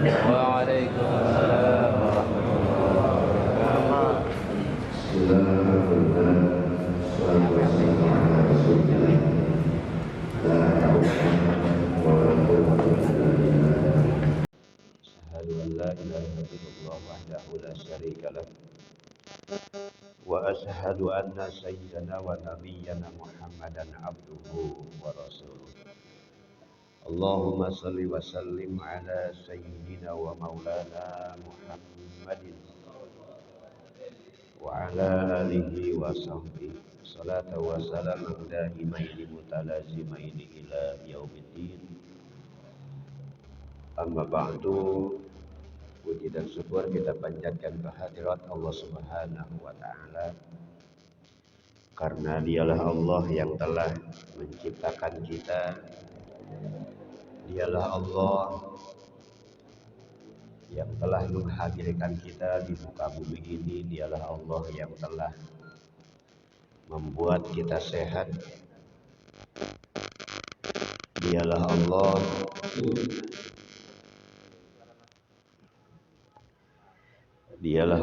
Waalaikumsalam warahmatullahi Asyhadu an la ilaha illallah wahdahu la syarika lah wa asyhadu anna sayyidana wa nabiyyana Muhammadan abduhu wa rasuluh. Allahumma salli wa sallim ala sayyidina wa maulana Muhammadin wa ala alihi wa sahbihi salatu wa salamu daimaini mutalazimaini ila yaumiddin. Amma ba'du, puji dan syukur kita panjatkan kehadirat Allah Subhanahu wa taala, karena dialah Allah yang telah menciptakan kita. Dialah Allah yang telah menghadirkan kita di muka bumi ini. Dialah Allah yang telah membuat kita sehat. Dialah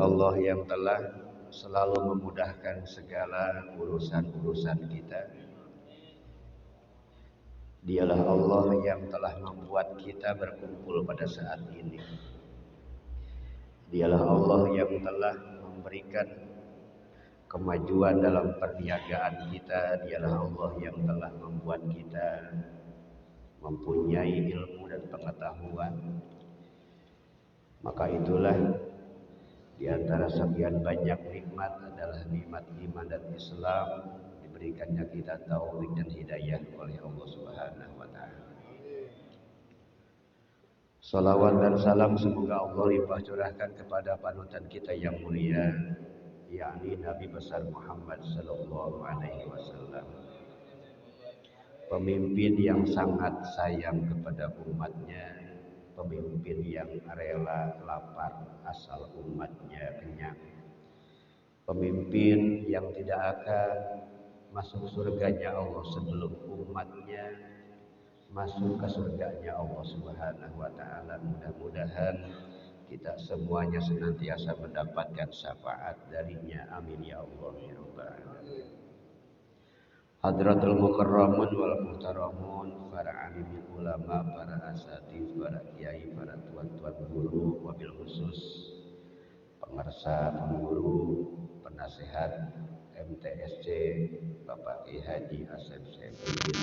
Allah yang telah selalu memudahkan segala urusan-urusan kita. Dialah Allah yang telah membuat kita berkumpul pada saat ini. Dialah Allah yang telah memberikan kemajuan dalam perniagaan kita. Dialah Allah yang telah membuat kita mempunyai ilmu dan pengetahuan. Maka itulah di antara sekian banyak nikmat adalah nikmat iman dan Islam, diberikannya kita taufik dan hidayah oleh Allah Subhanahu wa taala. Salawat dan salam semoga Allah limpah curahkan kepada panutan kita yang mulia, yakni Nabi besar Muhammad sallallahu alaihi wasallam. Pemimpin yang sangat sayang kepada umatnya, pemimpin yang rela lapar asal umatnya kenyang, pemimpin yang tidak akan masuk surganya Allah sebelum umatnya masuk ke surganya Allah Subhanahu wa taala. Mudah-mudahan kita semuanya senantiasa mendapatkan syafaat darinya. Amin ya Allah ya rabbal alamin. Hadratul mukarramun wal muhtaramun, para alim ulama, para asatidz, para kiai, para tuan-tuan guru, wabil khusus pengarsa, penguru, penasehat MTSC Bapak Ki Haji Asep Saifuddin.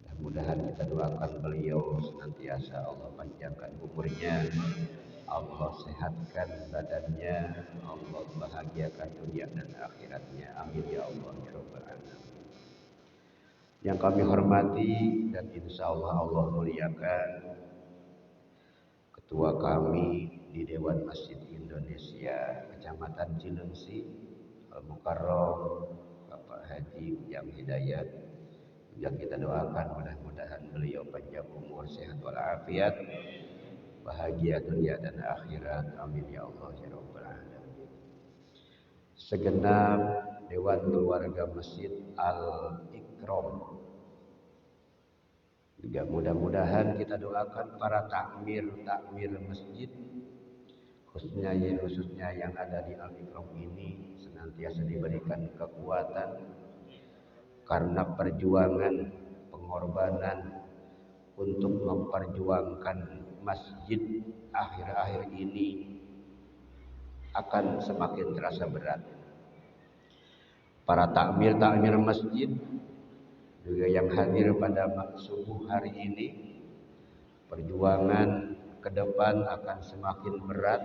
Mudah-mudahan kita doakan beliau senantiasa Allah panjangkan umurnya, Allah sehatkan badannya, Allah bahagiakan dunia dan akhiratnya. Amin ya Allah ya rabbal alamin. Yang kami hormati dan insya Allah Allah muliakan ketua kami di Dewan Masjid Indonesia Kecamatan Cilengsi Al-Mukarram, Bapak Haji Ujang Hidayat, yang kita doakan mudah-mudahan beliau panjang umur, sehat walafiat, bahagia dunia dan akhirat. Amin ya Allah ya rabbal alamin. Segenap Dewan Keluarga Masjid Al-Ikram juga mudah-mudahan kita doakan para takmir masjid, khususnya yang ada di Al-Ikram ini senantiasa diberikan kekuatan karena perjuangan, pengorbanan untuk memperjuangkan masjid akhir-akhir ini akan semakin terasa berat. Para takmir masjid juga yang hadir pada subuh hari ini, perjuangan ke depan akan semakin berat.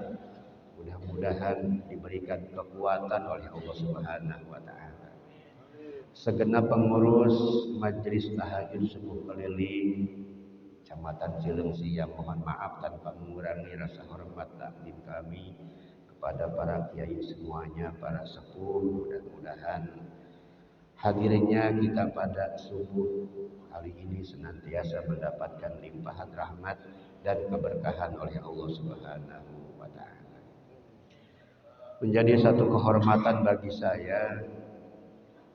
Mudah-mudahan diberikan kekuatan oleh Allah Subhanahu wa taala. Segenap pengurus Majelis Tahajud Subuh Keliling Kecamatan Cilengsi yang mohon maaf tanpa mengurangi rasa hormat takdim kami kepada para kiai semuanya, para sepuh. Mudah-mudahan hadirnya kita pada subuh hari ini senantiasa mendapatkan limpahan rahmat dan keberkahan oleh Allah Subhanahu wa taala. Menjadi satu kehormatan bagi saya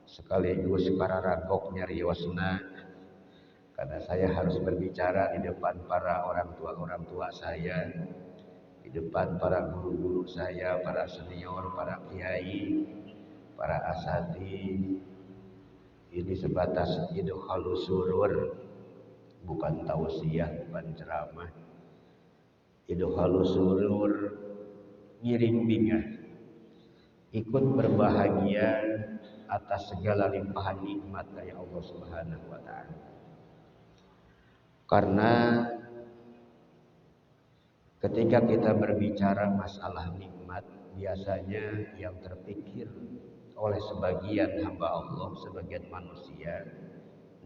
sekaligus para ragoknya riwasna karena saya harus berbicara di depan para orang tua saya, di depan para guru-guru saya, para senior, para kiai, para asatidz. Ini sebatas idkhalus surur, bukan tausiah, bukan ceramah. Idkhalus surur, ngiring bingah, ikut berbahagia atas segala limpahan nikmat dari Allah Subhanahu wa taala. Karena ketika kita berbicara masalah nikmat, biasanya yang terpikir oleh sebagian hamba Allah, sebagian manusia,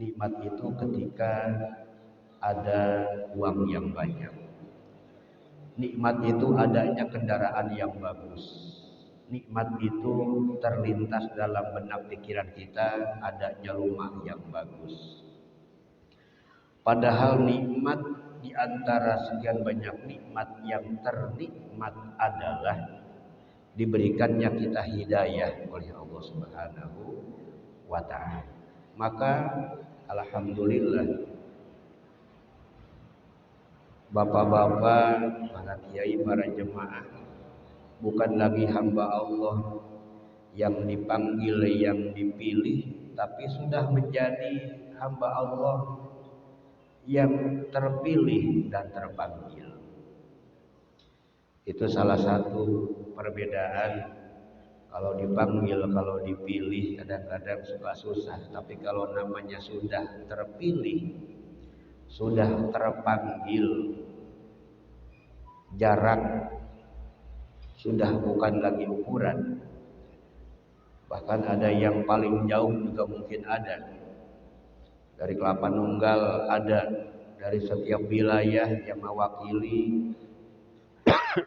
nikmat itu ketika ada uang yang banyak. Nikmat itu adanya kendaraan yang bagus. Nikmat itu terlintas dalam benak pikiran kita adanya rumah yang bagus. Padahal nikmat di antara sekian banyak nikmat yang ternikmat adalah diberikannya kita hidayah oleh Allah Subhanahu wa taala. Maka alhamdulillah bapak-bapak, para kiai, para jemaah bukan lagi hamba Allah yang dipanggil, yang dipilih, tapi sudah menjadi hamba Allah yang terpilih dan terpanggil. Itu salah satu perbedaan. Kalau dipanggil, kalau dipilih kadang-kadang suka susah, tapi kalau namanya sudah terpilih, sudah terpanggil, jarak sudah bukan lagi ukuran. Bahkan ada yang paling jauh juga mungkin ada. Dari Kelapa Nunggal ada, dari setiap wilayah yang mewakili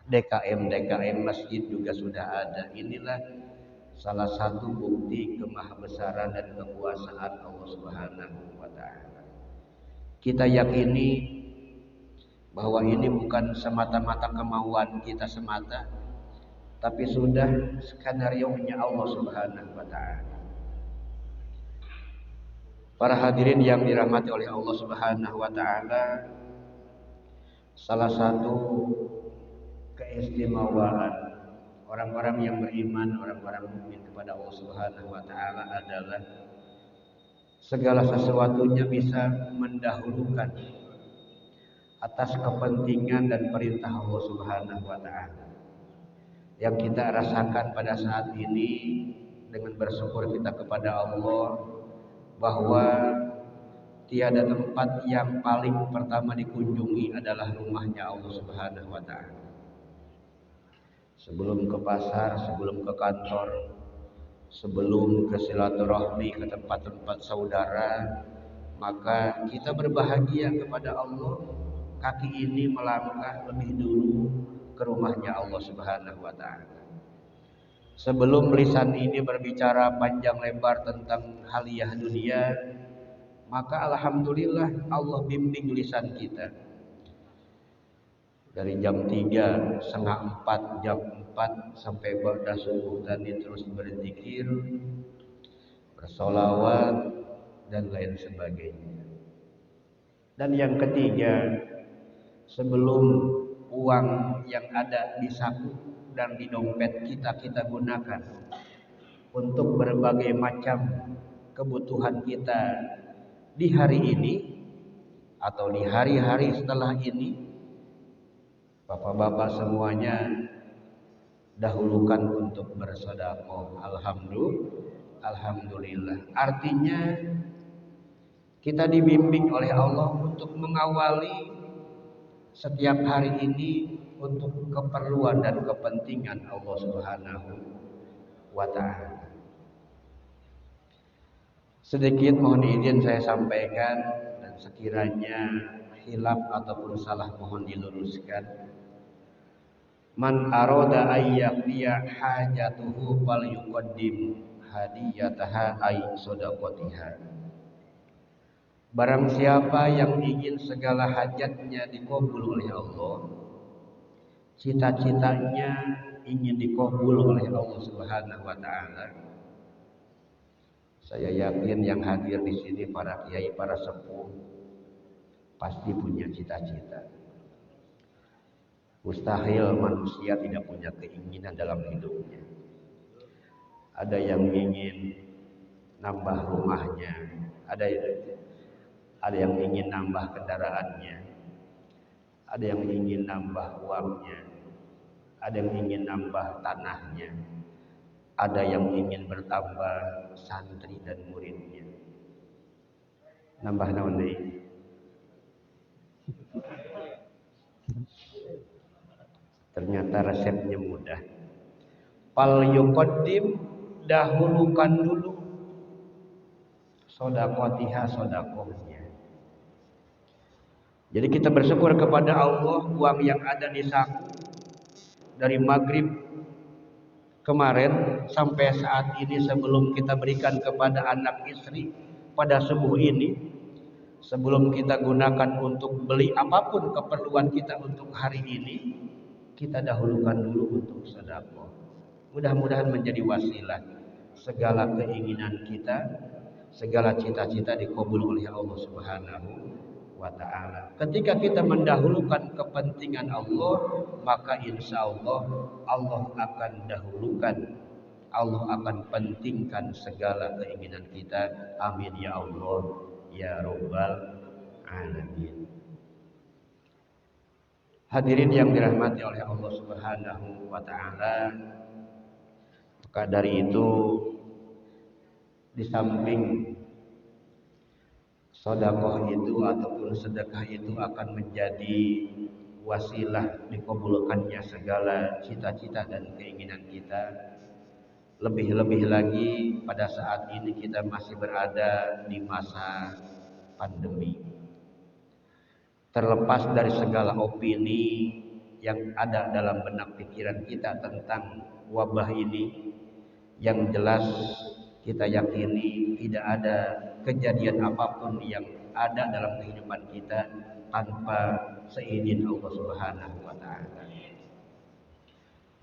DKM masjid juga sudah ada. Inilah salah satu bukti kemahabesaran dan kekuasaan Allah Subhanahu wa taala. Kita yakini bahwa ini bukan semata-mata kemauan kita semata, tapi sudah skenario-nya Allah Subhanahu wa taala. Para hadirin yang dirahmati oleh Allah Subhanahu wa taala, salah satu keistimewaan orang-orang yang beriman, orang-orang mukmin kepada Allah Subhanahu wa taala adalah segala sesuatunya bisa mendahulukan atas kepentingan dan perintah Allah Subhanahu wa taala. Yang kita rasakan pada saat ini dengan bersyukur kita kepada Allah bahwa tiada tempat yang paling pertama dikunjungi adalah rumahnya Allah Subhanahu wa taala. Sebelum ke pasar, sebelum ke kantor, sebelum ke silaturahmi ke tempat-tempat saudara, maka kita berbahagia kepada Allah. Kaki ini melangkah lebih dulu ke rumahnya Allah Subhanahu wa taala. Sebelum lisan ini berbicara panjang lebar tentang haliah dunia, maka alhamdulillah Allah bimbing lisan kita. Dari jam 3, setengah 4, jam 4 sampai pada subuh tadi terus berzikir, bersolawat dan lain sebagainya. Dan yang ketiga, sebelum uang yang ada di saku dan di dompet kita gunakan untuk berbagai macam kebutuhan kita di hari ini atau di hari-hari setelah ini, bapak-bapak semuanya dahulukan untuk bersedekah. Alhamdulillah. Artinya kita dibimbing oleh Allah untuk mengawali setiap hari ini untuk keperluan dan kepentingan Allah Subhanahu wa taala. Sedikit mohon izin saya sampaikan, dan sekiranya hilaf ataupun salah mohon diluruskan. Man arada ayyaqdiya hajatuhu falyuqaddim hadiyataha ay shadaqatiha. Barang siapa yang ingin segala hajatnya dikabul oleh Allah, cita-citanya ingin dikabul oleh Allah Subhanahu wa taala. Saya yakin yang hadir di sini para kiai, para sepuh, pasti punya cita-cita. Mustahil manusia tidak punya keinginan dalam hidupnya. Ada yang ingin nambah rumahnya, ada yang ingin nambah kendaraannya, ada yang ingin nambah uangnya, ada yang ingin nambah tanahnya, ada yang ingin bertambah santri dan muridnya. Nambah naon deui? Ternyata resepnya mudah. Fal yuqaddim, dahulukan dulu sodakotiha, sodakohnya. Jadi kita bersyukur kepada Allah, uang yang ada di saku dari maghrib kemarin sampai saat ini sebelum kita berikan kepada anak istri pada subuh ini, sebelum kita gunakan untuk beli apapun keperluan kita untuk hari ini, kita dahulukan dulu untuk sedekah. Mudah-mudahan menjadi wasilah segala keinginan kita, segala cita-cita dikabul oleh Allah Subhanahu wa ta'ala. Ketika kita mendahulukan kepentingan Allah, maka insya Allah Allah akan dahulukan, Allah akan pentingkan segala keinginan kita. Amin ya Allah ya Rabbal alamin. Hadirin yang dirahmati oleh Allah Subhanahu wa ta'ala, maka dari itu di samping sedekah itu ataupun sedekah itu akan menjadi wasilah dikabulkannya segala cita-cita dan keinginan kita, lebih-lebih lagi pada saat ini kita masih berada di masa pandemi. Terlepas dari segala opini yang ada dalam benak pikiran kita tentang wabah ini, yang jelas kita yakini tidak ada kejadian apapun yang ada dalam kehidupan kita tanpa seizin Allah Subhanahu wa ta'ala.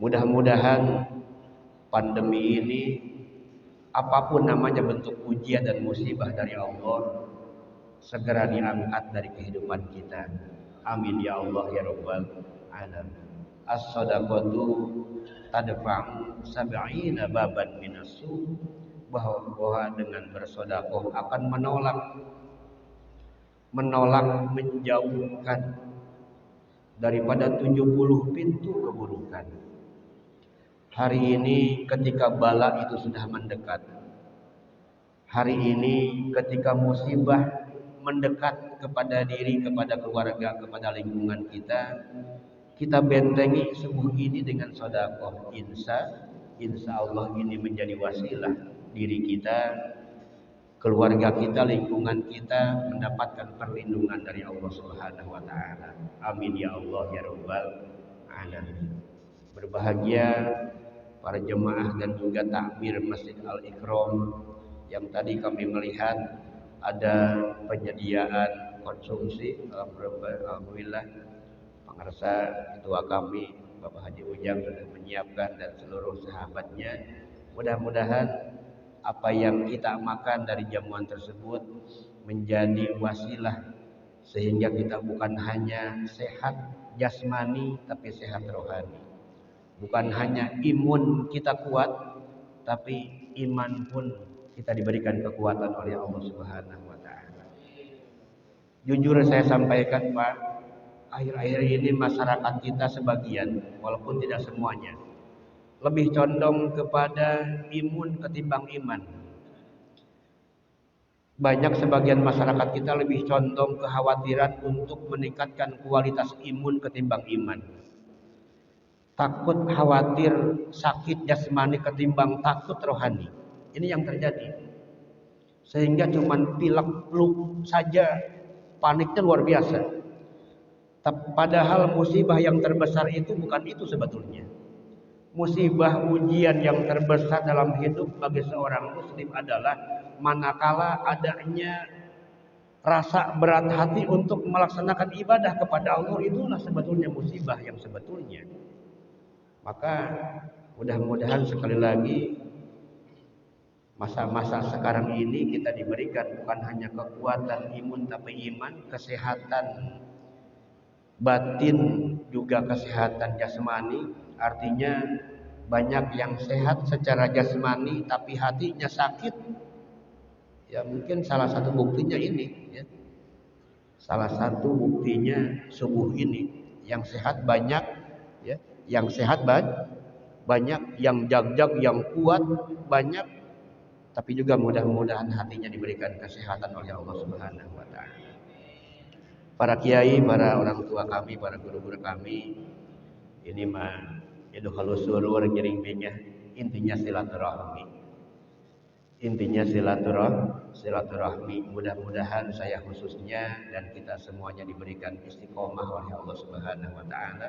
Mudah-mudahan pandemi ini, apapun namanya bentuk ujian dan musibah dari Allah, segera diangkat dari kehidupan kita. Amin ya Allah ya Rabbal alamin. As-sadaqatu tadfa'u sab'ina baban minasu, bahwa dengan bersedekah akan menolak menjauhkan daripada 70 pintu keburukan. Hari ini ketika bala itu sudah mendekat, hari ini ketika musibah mendekat kepada diri, kepada keluarga, kepada lingkungan kita bentengi subuh ini dengan sedekah. Insya Allah ini menjadi wasilah diri kita, keluarga kita, lingkungan kita mendapatkan perlindungan dari Allah Subhanahu wa ta'ala. Amin ya Allah ya Rabbal alamin. Berbahagia para jemaah dan juga takmir Masjid Al-Ikram yang tadi kami melihat ada penyediaan konsumsi. Alhamdulillah pengarsa ketua kami Bapak Haji Ujang sudah menyiapkan dan seluruh sahabatnya. Mudah-mudahan apa yang kita makan dari jamuan tersebut menjadi wasilah sehingga kita bukan hanya sehat jasmani tapi sehat rohani. Bukan hanya imun kita kuat, tapi iman pun kita diberikan kekuatan oleh Allah Subhanahu wa ta'ala. Jujur saya sampaikan Pak, akhir-akhir ini masyarakat kita sebagian, walaupun tidak semuanya, lebih condong kepada imun ketimbang iman. Banyak sebagian masyarakat kita lebih condong kekhawatiran untuk meningkatkan kualitas imun ketimbang iman. Takut khawatir sakit jasmani ketimbang takut rohani. Ini yang terjadi. Sehingga cuman pilek flu saja paniknya luar biasa. Padahal musibah yang terbesar itu bukan itu sebetulnya. Musibah ujian yang terbesar dalam hidup bagi seorang muslim adalah manakala adanya rasa berat hati untuk melaksanakan ibadah kepada Allah. Itulah sebetulnya musibah yang sebetulnya. Maka mudah-mudahan sekali lagi Masa-masa sekarang ini kita diberikan bukan hanya kekuatan imun tapi iman, kesehatan batin, juga kesehatan jasmani. Artinya banyak yang sehat secara jasmani tapi hatinya sakit. Ya mungkin salah satu buktinya ini ya. Salah satu buktinya subuh ini yang sehat banyak ya, yang sehat banyak, yang jag-jag, yang kuat banyak, tapi juga mudah-mudahan hatinya diberikan kesehatan oleh Allah Subhanahu wa taala. Para kiai, para orang tua kami, para guru-guru kami, ini mah itu halus surur giring bingah, intinya silaturahmi. Intinya silaturahmi. Mudah-mudahan saya khususnya dan kita semuanya diberikan istiqomah oleh Allah Subhanahu wa taala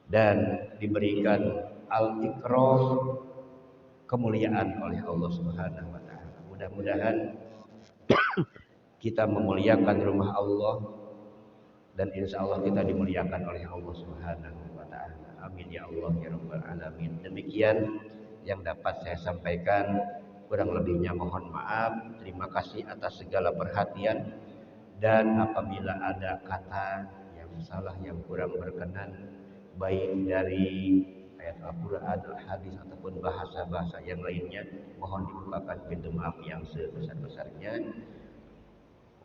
dan diberikan al-ikram, kemuliaan oleh Allah Subhanahu wa taala. Mudah-mudahan kita memuliakan rumah Allah dan insya Allah kita dimuliakan oleh Allah Subhanahu wa taala. Amin ya Allah ya rabbal alamin. Demikian yang dapat saya sampaikan, kurang lebihnya mohon maaf. Terima kasih atas segala perhatian, dan apabila ada kata yang salah, yang kurang berkenan baik dari ayat Al-Qur'an, hadis ataupun bahasa-bahasa yang lainnya, mohon dibukakan pintu maaf yang sebesar-besarnya.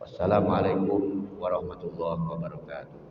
Wassalamualaikum warahmatullahi wabarakatuh.